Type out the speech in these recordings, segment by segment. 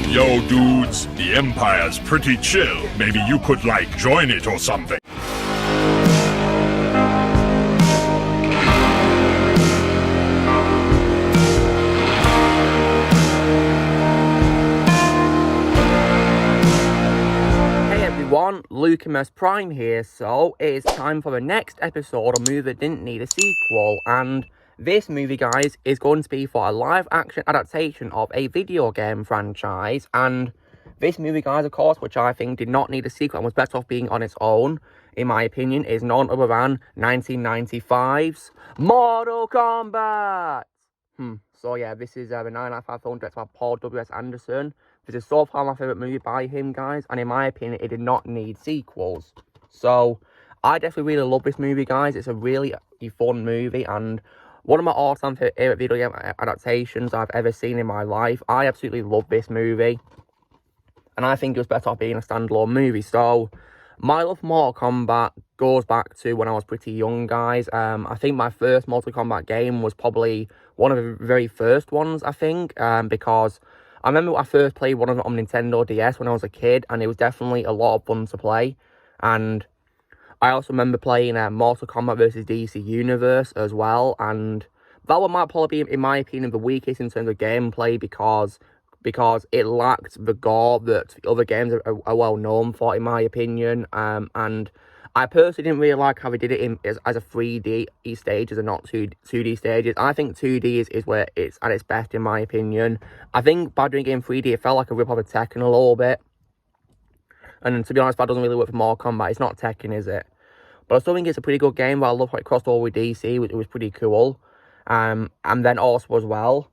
Yo, dudes, the Empire's pretty chill. Maybe you could, like, join it or something. Hey everyone, Lucimus Prime here, so it is time for the next episode of a movie that didn't need a sequel, and this movie, guys, is going to be for a live-action adaptation of a video game franchise, and this movie, guys, of course, which I think did not need a sequel and was better off being on its own, in my opinion, is none other than 1995's Mortal Kombat! So yeah, this is the 995 film directed by Paul W.S. Anderson. This is so far my favourite movie by him, guys, and in my opinion, it did not need sequels. So, I definitely really love this movie, guys. It's a really fun movie, and one of my all-time favourite video game adaptations I've ever seen in my life. I absolutely love this movie, and I think it was better off being a standalone movie. So, my love for Mortal Kombat goes back to when I was pretty young, guys. I think my first Mortal Kombat game was probably one of the very first ones, I think, because I remember I first played one of them on Nintendo DS when I was a kid, and it was definitely a lot of fun to play. And I also remember playing Mortal Kombat vs. DC Universe as well, and that one might probably be, in my opinion, the weakest in terms of gameplay because it lacked the gore that the other games are well known for, in my opinion. And I personally didn't really like how they did it as a 3D stages and not 2D stages. I think 2D is where it's at its best, in my opinion. I think by doing it in 3D, it felt like a rip-off of Tekken a little bit. And to be honest, that doesn't really work for Mortal Kombat. It's not Tekken, is it? But I still think it's a pretty good game. But I love how it crossed over with DC. It was pretty cool. And then also as well,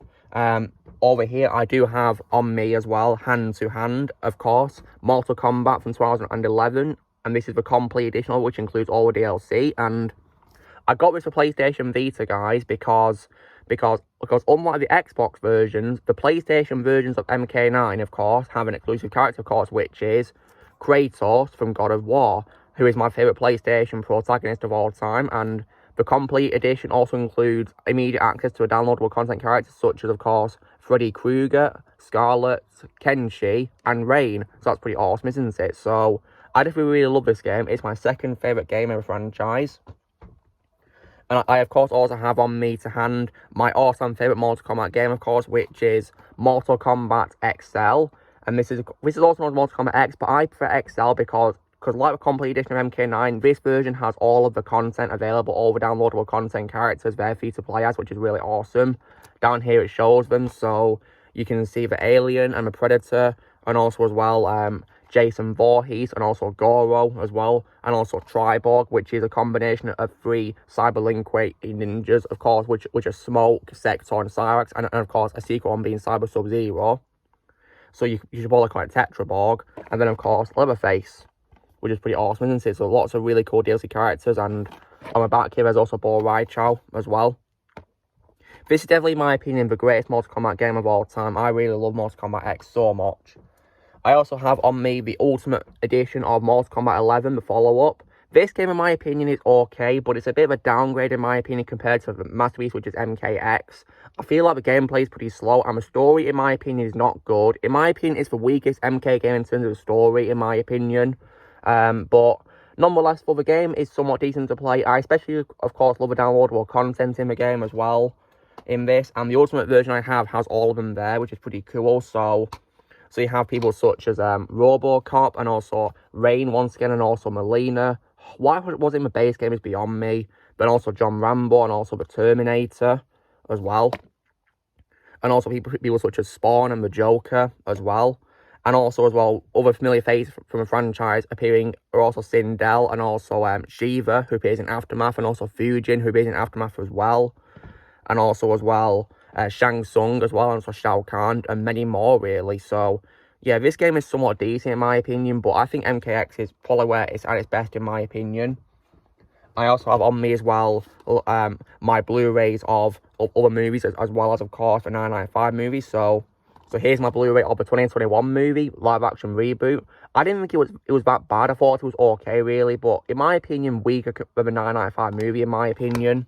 over here, I do have on me as well, hand to hand, of course, Mortal Kombat from 2011. And this is the complete edition, which includes all the DLC. And I got this for PlayStation Vita, guys, because unlike the Xbox versions, the PlayStation versions of MK9, of course, have an exclusive character, of course, which is Kratos from God of War, who is my favourite PlayStation protagonist of all time. And the complete edition also includes immediate access to a downloadable content characters such as, of course, Freddy Krueger, Scarlet, Kenshi, and Rain. So that's pretty awesome, isn't it? So I definitely really love this game. It's my second favourite game in the franchise. And I, of course, also have on me to hand my all-time favourite Mortal Kombat game, of course, which is Mortal Kombat XL. And this is also known as Mortal Kombat X, but I prefer XL because like the complete edition of MK9, this version has all of the content available, all the downloadable content characters there for you to play as, which is really awesome. Down here it shows them, so you can see the Alien and the Predator, and also as well, Jason Voorhees, and also Goro as well, and also Triborg, which is a combination of 3 cyberlink ninjas, of course, which are Smoke, Sector, and Cyrax, and of course a secret one being Cyber Sub-Zero. So you should probably call it Tetraborg, and then of course Leatherface, which is pretty awesome, isn't it? So lots of really cool DLC characters, and on my back here there's also Bo Raichao as well. This is definitely, in my opinion, the greatest Mortal Kombat game of all time. I really love Mortal Kombat X so much. I also have on me the Ultimate Edition of Mortal Kombat 11, the follow-up. This game, in my opinion, is okay, but it's a bit of a downgrade, in my opinion, compared to the masterpiece, which is MKX. I feel like the gameplay is pretty slow, and the story, in my opinion, is not good. In my opinion, it's the weakest MK game in terms of the story, in my opinion. But nonetheless, for the game is somewhat decent to play. I especially, of course, love the downloadable content in the game as well in this. And the Ultimate version I have has all of them there, which is pretty cool. So you have people such as RoboCop and also Rain once again, and also Melina. Why it was in the base game is beyond me. But also John Rambo and also the Terminator as well. And also people such as Spawn and the Joker as well. And also, as well, other familiar faces from the franchise appearing are also Sindel and also Shiva, who appears in Aftermath, and also Fujin, who appears in Aftermath as well. And also, as well, Shang Tsung as well, and also Shao Kahn, and many more, really. So, yeah, this game is somewhat decent, in my opinion, but I think MKX is probably where it's at its best, in my opinion. I also have on me as well my Blu-rays of other movies, as well as, of course, the 995 movies. So here's my Blu-ray of the 2021 movie, live-action reboot. I didn't think it was that bad. I thought it was okay, really, but in my opinion, weaker than the 995 movie, in my opinion.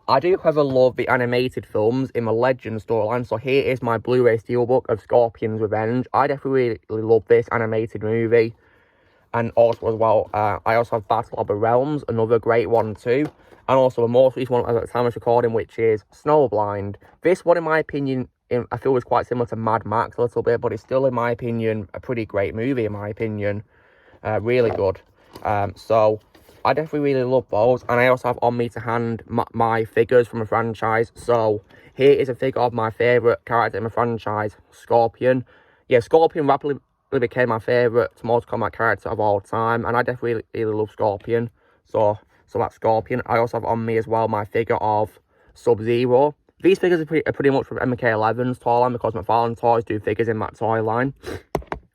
I do however love the animated films in the Legend storyline, so here is my Blu-ray Steelbook of Scorpion's Revenge. I definitely really love this animated movie. And also as well, I also have Battle of the Realms, another great one too. And also the most recent one at the time of recording, which is Snowblind. This one, in my opinion, I feel is quite similar to Mad Max a little bit, but it's still, in my opinion, a pretty great movie, in my opinion. Really good. So I definitely really love those. And I also have on me to hand my figures from the franchise. So here is a figure of my favourite character in the franchise, Scorpion. Yeah, Scorpion rapidly became my favourite Mortal Kombat character of all time, and I definitely really love Scorpion. So that's Scorpion. I also have on me as well my figure of Sub-Zero. These figures are pretty much from MK11's toy line, because McFarlane Toys do figures in that toy line.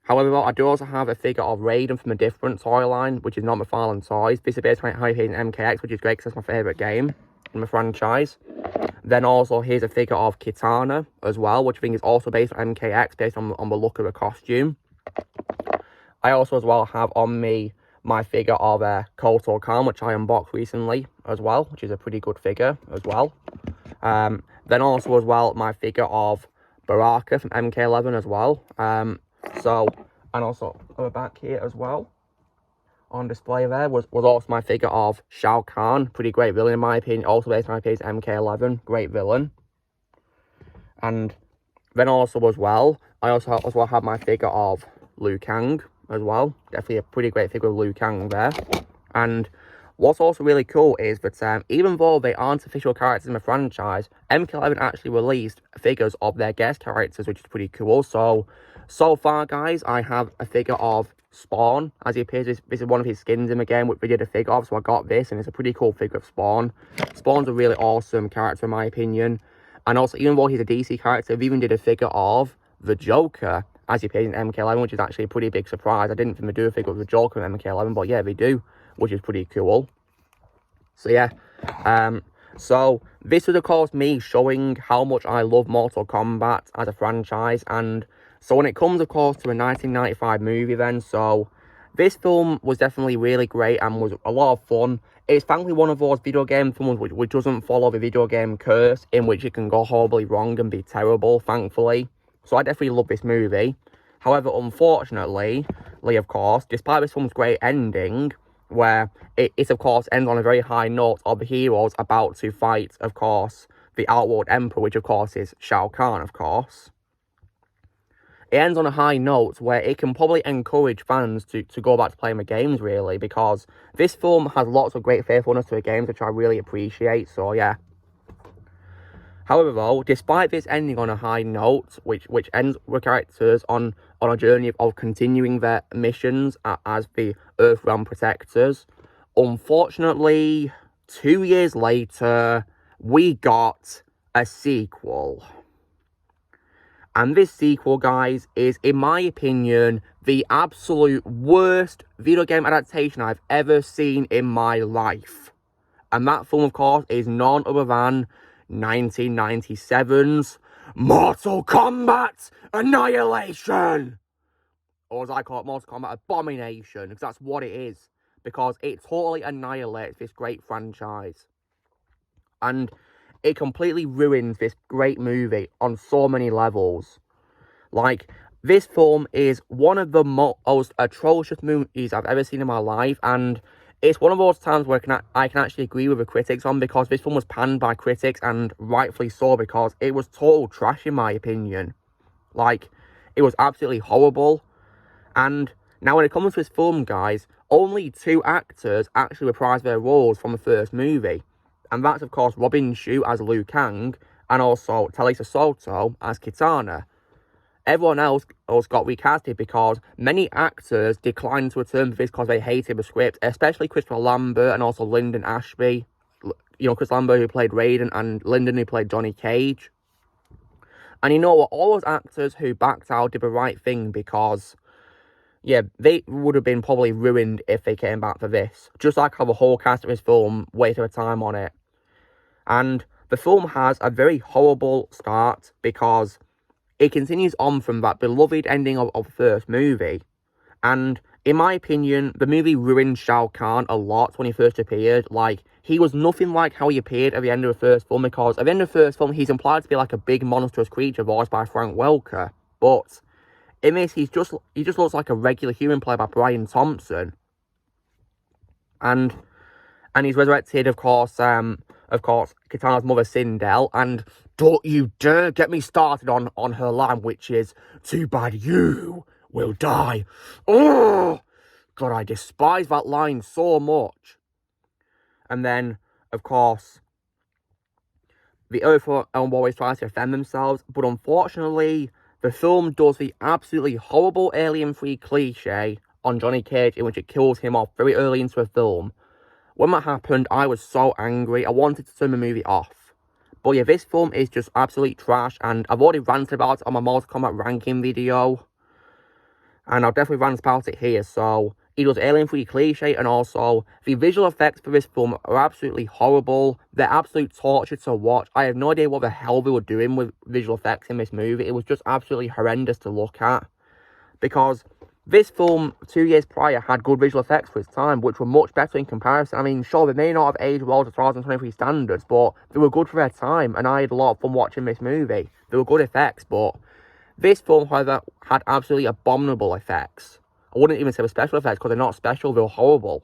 However, I do also have a figure of Raiden from a different toy line, which is not McFarlane Toys. This is based on how he plays in MKX, which is great because that's my favourite game in the franchise. Then also, here's a figure of Kitana as well, which I think is also based on MKX, based on the look of the costume. I also as well have on me my figure of Kotal Kahn, which I unboxed recently as well, which is a pretty good figure as well. Then also as well my figure of Baraka from MK11 as well. And also over back here as well, on display there was also my figure of Shao Kahn, pretty great villain in my opinion, also based on IP's MK11, great villain. And then also as well, I also have my figure of Liu Kang as well. Definitely a pretty great figure of Liu Kang there. And what's also really cool is that even though they aren't official characters in the franchise, MK11 actually released figures of their guest characters, which is pretty cool. So far, guys, I have a figure of Spawn, as he appears. This is one of his skins in the game, which we did a figure of, so I got this, and it's a pretty cool figure of Spawn. Spawn's a really awesome character, in my opinion. And also, even though he's a DC character, we even did a figure of the Joker, as he appears in MK11, which is actually a pretty big surprise. I didn't think they'd do a figure of the Joker in MK11, but yeah, they do, which is pretty cool. So yeah, so this was of course me showing how much I love Mortal Kombat as a franchise. And so when it comes of course to a 1995 movie then, so this film was definitely really great and was a lot of fun. It's thankfully one of those video game films which doesn't follow the video game curse, in which it can go horribly wrong and be terrible, thankfully. So I definitely love this movie. However, unfortunately, of course, despite this film's great ending, where it of course ends on a very high note of the heroes about to fight, of course, the Outworld Emperor, which of course is Shao Kahn, of course. It ends on a high note where it can probably encourage fans to go back to playing the games, really, because this film has lots of great faithfulness to the games, which I really appreciate, so yeah. However, though, despite this ending on a high note, which ends with characters on a journey of continuing their missions as the Earthrealm protectors, unfortunately, 2 years later, we got a sequel. And this sequel, guys, is, in my opinion, the absolute worst video game adaptation I've ever seen in my life. And that film, of course, is none other than 1997's Mortal Kombat Annihilation! Or as I call it, Mortal Kombat Abomination, because that's what it is. Because it totally annihilates this great franchise. And it completely ruins this great movie on so many levels. Like, this film is one of the most atrocious movies I've ever seen in my life, and it's one of those times where I can actually agree with the critics on, because this film was panned by critics, and rightfully so, because it was total trash in my opinion. Like, it was absolutely horrible. And now when it comes to this film, guys, only 2 actors actually reprised their roles from the first movie. And that's, of course, Robin Shou as Liu Kang, and also Talisa Soto as Kitana. Everyone else got recasted because many actors declined to return for this because they hated the script, especially Christopher Lambert and also Lyndon Ashby. You know, Chris Lambert, who played Raiden, and Lyndon, who played Johnny Cage. And you know what? All those actors who backed out did the right thing, because yeah, they would have been probably ruined if they came back for this. Just like how the whole cast of this film wasted their time on it. And the film has a very horrible start, because it continues on from that beloved ending of the first movie. And in my opinion, the movie ruined Shao Kahn a lot when he first appeared. Like, he was nothing like how he appeared at the end of the first film, because at the end of the first film, he's implied to be like a big monstrous creature voiced by Frank Welker. But in this, he just looks like a regular human played by Brian Thompson. And he's resurrected, of course, Katana's mother, Sindel, and don't you dare get me started on her line, which is, too bad you will die. Oh, God, I despise that line so much. And then, of course, the Earth always tries to defend themselves, but unfortunately, the film does the absolutely horrible Alien 3 cliche on Johnny Cage, in which it kills him off very early into the film. When that happened, I was so angry, I wanted to turn the movie off. But yeah, this film is just absolute trash, and I've already ranted about it on my Mortal Kombat ranking video. And I'll definitely rant about it here, so it does Alien 3 cliche, and also the visual effects for this film are absolutely horrible. They're absolute torture to watch. I have no idea what the hell they were doing with visual effects in this movie. It was just absolutely horrendous to look at. Because this film, 2 years prior, had good visual effects for its time, which were much better in comparison. I mean, sure, they may not have aged well to 2023 standards, but they were good for their time, and I had a lot of fun watching this movie. They were good effects, but this film, however, had absolutely abominable effects. I wouldn't even say the special effects, because they're not special, they were horrible.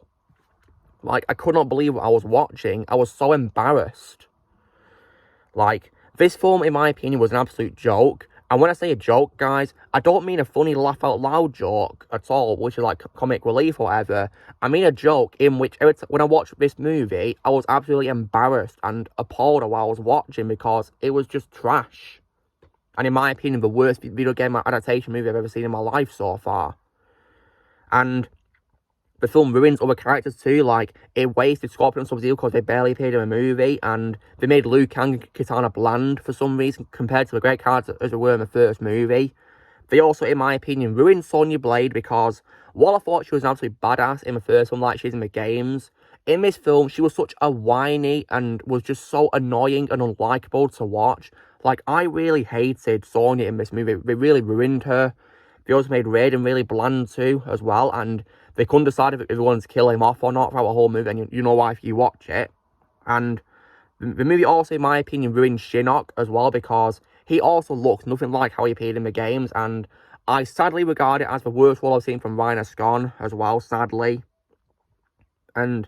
Like, I could not believe what I was watching. I was so embarrassed. Like, this film, in my opinion, was an absolute joke. And when I say a joke, guys, I don't mean a funny laugh out loud joke at all, which is like comic relief or whatever. I mean a joke in which, when I watched this movie, I was absolutely embarrassed and appalled at what I was watching, because it was just trash. And in my opinion, the worst video game adaptation movie I've ever seen in my life so far. And the film ruins other characters too, like, it wasted Scorpion and Sub-Zero because they barely appeared in the movie, and they made Liu Kang and Kitana bland for some reason, compared to the great characters as they were in the first movie. They also, in my opinion, ruined Sonya Blade, because while I thought she was an absolute badass in the first one, like she is in the games, in this film, she was such a whiny and was just so annoying and unlikable to watch. Like, I really hated Sonya in this movie. They really ruined her. They also made Raiden really bland too, as well, and they couldn't decide if they wanted to kill him off or not throughout the whole movie, and you know why if you watch it. And the movie also, in my opinion, ruined Shinnok as well, because he also looks nothing like how he appeared in the games, and I sadly regard it as the worst role I've seen from Ryan Ascon as well, sadly. And,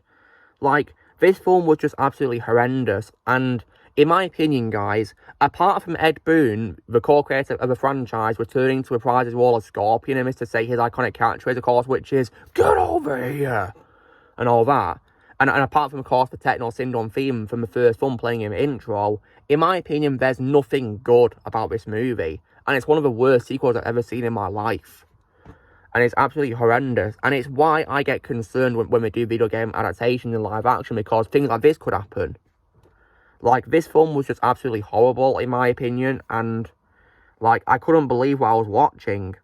like, this film was just absolutely horrendous, and in my opinion, guys, apart from Ed Boon, the co-creator of the franchise, returning to reprise his role as Scorpion and to say his iconic catchphrase, of course, which is, "Get over here!" and all that, and apart from, of course, the Techno Syndrome theme from the first film playing in the intro, in my opinion, there's nothing good about this movie, and it's one of the worst sequels I've ever seen in my life. And it's absolutely horrendous, and it's why I get concerned when we do video game adaptations in live action, because things like this could happen. Like, this film was just absolutely horrible, in my opinion, and, like, I couldn't believe what I was watching.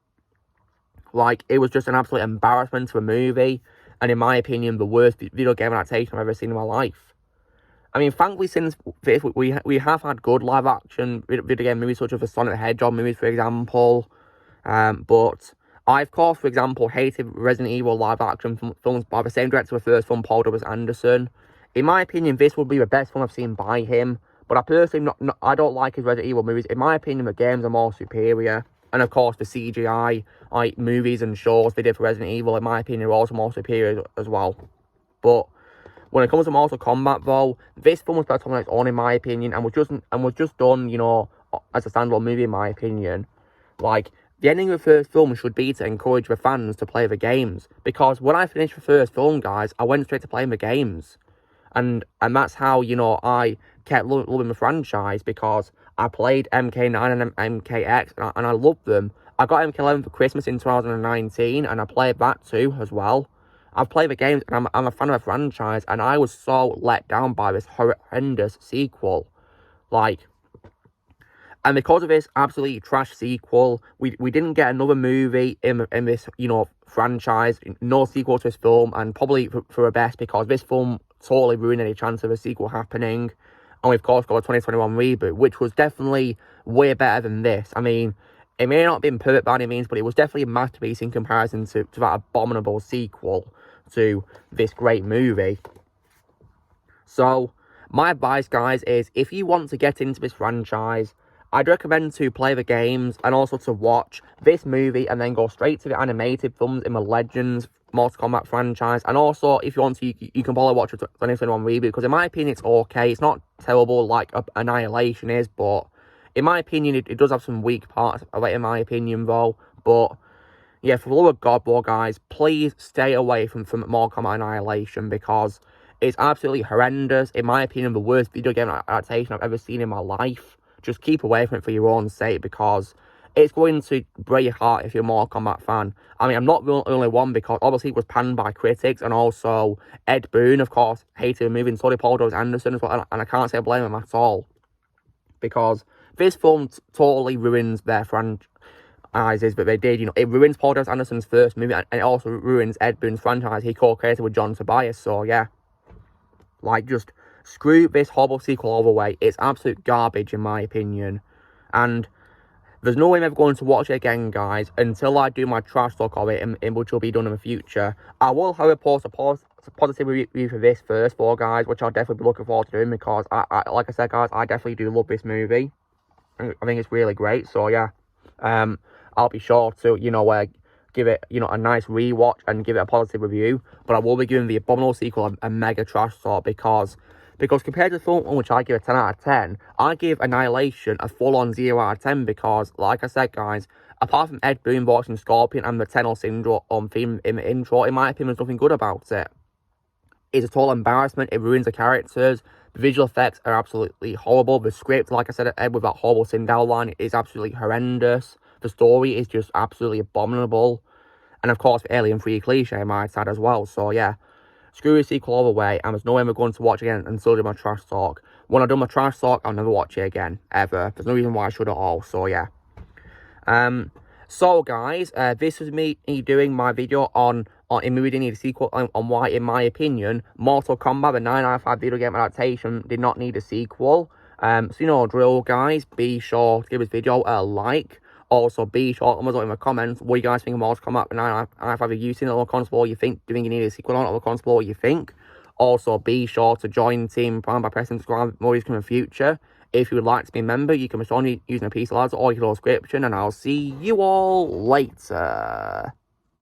Like, it was just an absolute embarrassment to a movie, and in my opinion, the worst video game adaptation I've ever seen in my life. I mean, thankfully, since this, we have had good live-action video game movies, such as the Sonic the Hedgehog movies, for example, but I, of course, for example, hated Resident Evil live-action films by the same director of the first film, Paul W.S. Anderson. In my opinion, this would be the best film I've seen by him, but I personally I don't like his Resident Evil movies. In my opinion, the games are more superior, and of course, the CGI movies and shows they did for Resident Evil, in my opinion, are also more superior as well. But when it comes to Mortal Kombat, though, this film was better on its own, in my opinion, and was just done, you know, as a standalone movie, in my opinion. Like, the ending of the first film should be to encourage the fans to play the games, because when I finished the first film, guys, I went straight to playing the games. And that's how, you know, I kept loving the franchise, because I played MK9 and MKX, and I loved them. I got MK11 for Christmas in 2019, and I played that too, as well. I've played the games, and I'm a fan of the franchise, and I was so let down by this horrendous sequel. Like, and because of this absolutely trash sequel, we didn't get another movie in this, you know, franchise, no sequel to this film, and probably for the best, because this film totally ruined any chance of a sequel happening. And we, of course, got a 2021 reboot, which was definitely way better than this. I mean, it may not have been perfect by any means, but it was definitely a masterpiece in comparison to that abominable sequel to this great movie. So, my advice, guys, is if you want to get into this franchise, I'd recommend to play the games and also to watch this movie and then go straight to the animated films in the Legends Mortal Kombat franchise. And also, if you want to, you can probably watch a 2021 reboot, because in my opinion, it's okay. It's not terrible like Annihilation is, but in my opinion, it does have some weak parts of it, in my opinion, though. But yeah, for the love of God, bro, guys, please stay away from Mortal Kombat Annihilation, because it's absolutely horrendous. In my opinion, the worst video game adaptation I've ever seen in my life. Just keep away from it for your own sake, because it's going to break your heart if you're a Mortal Kombat fan. I mean, I'm not the only one, because obviously it was panned by critics, and also Ed Boon, of course, hated the movie, and so did Paul W. Anderson as well, and I can't say I blame him at all, because this film totally ruins their franchises, but they did, it ruins Paul W. Anderson's first movie, and it also ruins Ed Boon's franchise he co-created with John Tobias, so yeah. Like, just screw this horrible sequel all the way. It's absolute garbage, in my opinion. And there's no way I'm ever going to watch it again, guys, until I do my trash talk of it, and which will be done in the future. I will, however, post a positive review for this first, guys, which I'll definitely be looking forward to doing, because, like I said, guys, I definitely do love this movie. I think it's really great, so yeah. I'll be sure to, give it, a nice rewatch and give it a positive review. But I will be giving the Abominable sequel a mega trash talk, because compared to the film, which I give a 10 out of 10, I give Annihilation a full-on 0 out of 10, because, like I said, guys, apart from Ed Boon voicing Scorpion and the Tenno Syndrome theme in the intro, in my opinion, there's nothing good about it. It's a total embarrassment. It ruins the characters. The visual effects are absolutely horrible. The script, like I said, Ed, with that horrible Sindel line, is absolutely horrendous. The story is just absolutely abominable. And of course, the Alien 3 cliche, I might add as well. So yeah, screw the sequel all the way. And there's no way I'm going to watch it again until I do my trash talk. When I do my trash talk, I'll never watch it again, ever. There's no reason why I should at all. So yeah. So guys, this was me doing my video on in movie didn't need a sequel, on why, in my opinion, Mortal Kombat, the 9 out of 5 video game adaptation, did not need a sequel. So drill, guys. Be sure to give this video a like. Also, be sure to comment in the comments what you guys think of Mortal Kombat 9 out of 5. Have you seen it? Or comments below what you think. Do you think you need a sequel on it? Or comments below what you think. Also, be sure to join Team Prime by pressing subscribe. More videos coming in the future. If you would like to be a member, you can join using a piece of ads or your description, and I'll see you all later.